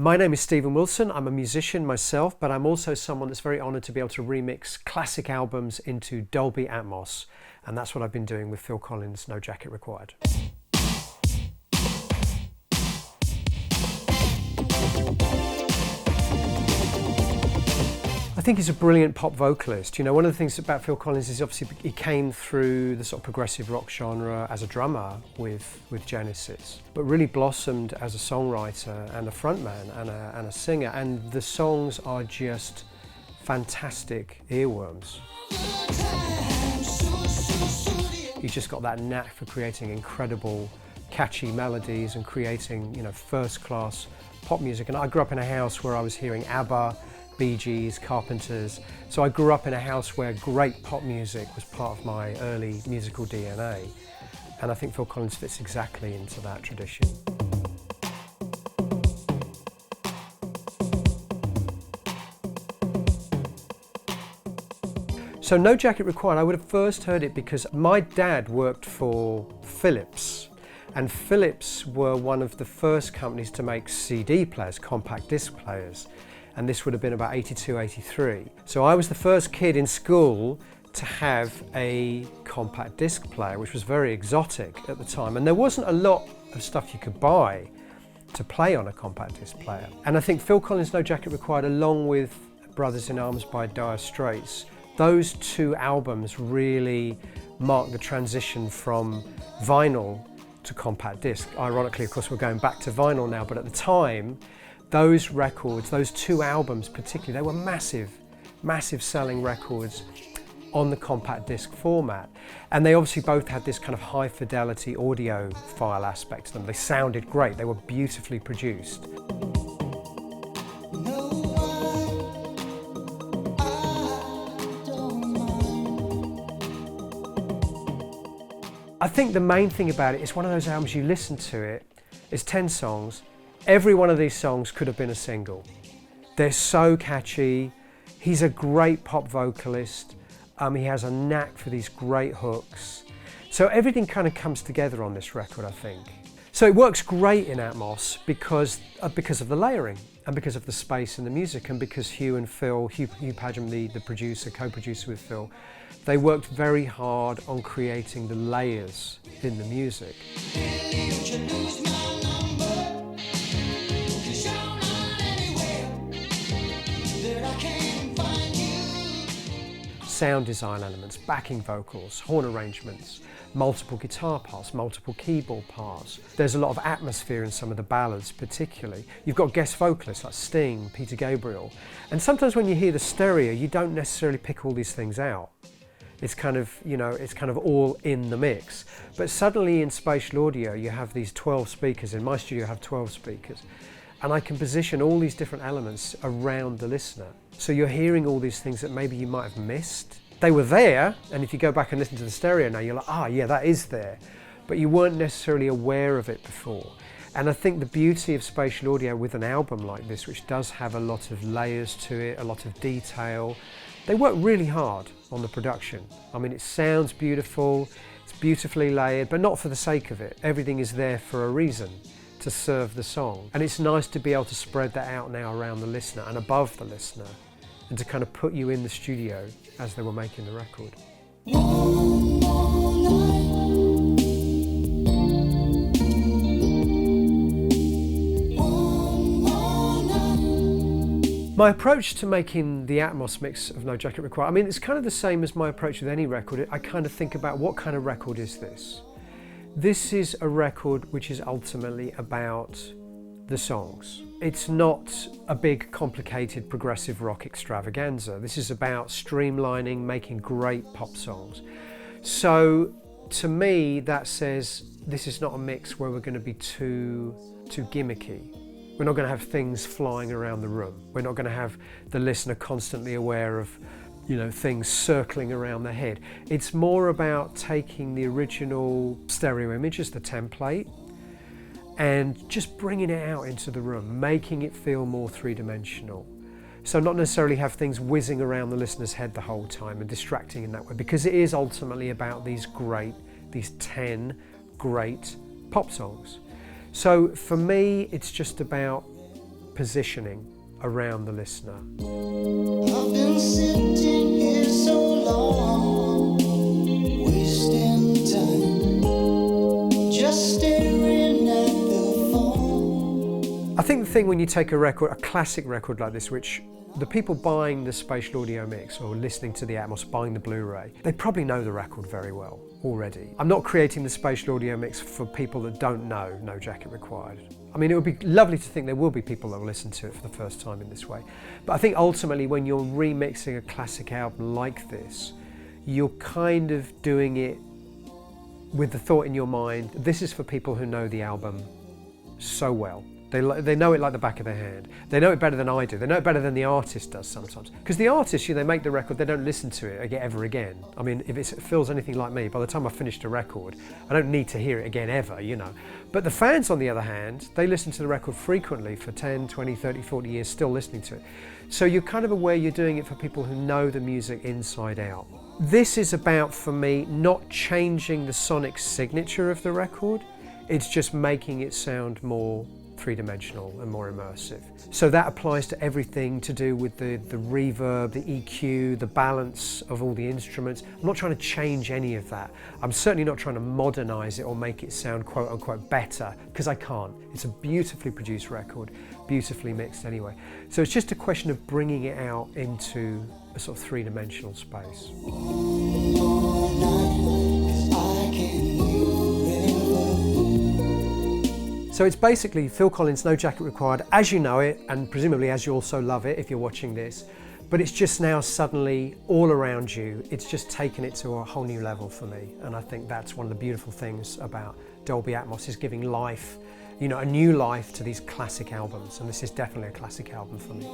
My name is Stephen Wilson. I'm a musician myself, but I'm also someone that's very honoured to be able to remix classic albums into Dolby Atmos. And that's what I've been doing with Phil Collins' No Jacket Required. I think he's a brilliant pop vocalist. You know, one of the things about Phil Collins is obviously he came through the sort of progressive rock genre as a drummer with Genesis, but really blossomed as a songwriter and a frontman and a singer. And the songs are just fantastic earworms. He's just got that knack for creating incredible, catchy melodies and creating, you know, first-class pop music. And I grew up in a house where I was hearing ABBA, Bee Gees, Carpenters. So I grew up in a house where great pop music was part of my early musical DNA. And I think Phil Collins fits exactly into that tradition. So No Jacket Required, I would have first heard it because my dad worked for Philips. And Philips were one of the first companies to make CD players, compact disc players. And this would have been about 82, 83. So I was the first kid in school to have a compact disc player, which was very exotic at the time. And there wasn't a lot of stuff you could buy to play on a compact disc player. And I think Phil Collins' No Jacket Required, along with Brothers in Arms by Dire Straits, those two albums really marked the transition from vinyl to compact disc. Ironically, of course, we're going back to vinyl now, but at the time, those records, those two albums particularly, they were massive selling records on the compact disc format. And they obviously both had this kind of high fidelity audio file aspect to them. They sounded great, they were beautifully produced. I think the main thing about it is one of those albums you listen to it, it's 10 songs. Every one of these songs could have been a single. They're so catchy. He's a great pop vocalist. He has a knack for these great hooks. So everything kind of comes together on this record, I think. So it works great in Atmos because of the layering and because of the space in the music and because Hugh Padgham, the producer, co-producer with Phil, they worked very hard on creating the layers in the music. Sound design elements, backing vocals, horn arrangements, multiple guitar parts, multiple keyboard parts. There's a lot of atmosphere in some of the ballads particularly. You've got guest vocalists like Sting, Peter Gabriel. And sometimes when you hear the stereo, you don't necessarily pick all these things out. It's kind of, you know, it's kind of all in the mix. But suddenly in spatial audio, you have these 12 speakers. In my studio, I have 12 speakers. And I can position all these different elements around the listener. So you're hearing all these things that maybe you might have missed. They were there, and if you go back and listen to the stereo now, you're like, ah, yeah, that is there. But you weren't necessarily aware of it before. And I think the beauty of spatial audio with an album like this, which does have a lot of layers to it, a lot of detail, they work really hard on the production. I mean, it sounds beautiful, it's beautifully layered, but not for the sake of it. Everything is there for a reason, to serve the song. And it's nice to be able to spread that out now around the listener and above the listener and to kind of put you in the studio as they were making the record. My approach to making the Atmos mix of No Jacket Required, I mean, it's kind of the same as my approach with any record. I kind of think about what kind of record is this? This is a record which is ultimately about the songs. It's not a big, complicated, progressive rock extravaganza. This is about streamlining, making great pop songs. So, to me, that says this is not a mix where we're going to be too gimmicky. We're not going to have things flying around the room. We're not going to have the listener constantly aware of, you know, things circling around their head. It's more about taking the original stereo images, the template, and just bringing it out into the room, making it feel more three-dimensional. So not necessarily have things whizzing around the listener's head the whole time and distracting in that way, because it is ultimately about these 10 great pop songs. So for me, it's just about positioning around the listener. I've been sitting here so long, wasting time, just staring at the phone. I think the thing when you take a record, a classic record like this, which the people buying the spatial audio mix or listening to the Atmos, buying the Blu-ray, they probably know the record very well already. I'm not creating the spatial audio mix for people that don't know No Jacket Required. I mean, it would be lovely to think there will be people that will listen to it for the first time in this way. But I think ultimately when you're remixing a classic album like this, you're kind of doing it with the thought in your mind, this is for people who know the album so well. They know it like the back of their hand. They know it better than I do. They know it better than the artist does sometimes. Because the artists, they make the record, they don't listen to it ever again. I mean, if it feels anything like me, by the time I've finished a record, I don't need to hear it again ever, But the fans, on the other hand, they listen to the record frequently for 10, 20, 30, 40 years, still listening to it. So you're kind of aware you're doing it for people who know the music inside out. This is about, for me, not changing the sonic signature of the record. It's just making it sound more three-dimensional and more immersive. So that applies to everything to do with the reverb, the EQ, the balance of all the instruments. I'm not trying to change any of that. I'm certainly not trying to modernize it or make it sound quote-unquote better, because I can't. It's a beautifully produced record, beautifully mixed anyway. So it's just a question of bringing it out into a sort of three-dimensional space. So it's basically Phil Collins' No Jacket Required as you know it, and presumably as you also love it if you're watching this, but it's just now suddenly all around you. It's just taken it to a whole new level for me, and I think that's one of the beautiful things about Dolby Atmos, is giving life, a new life to these classic albums, and this is definitely a classic album for me.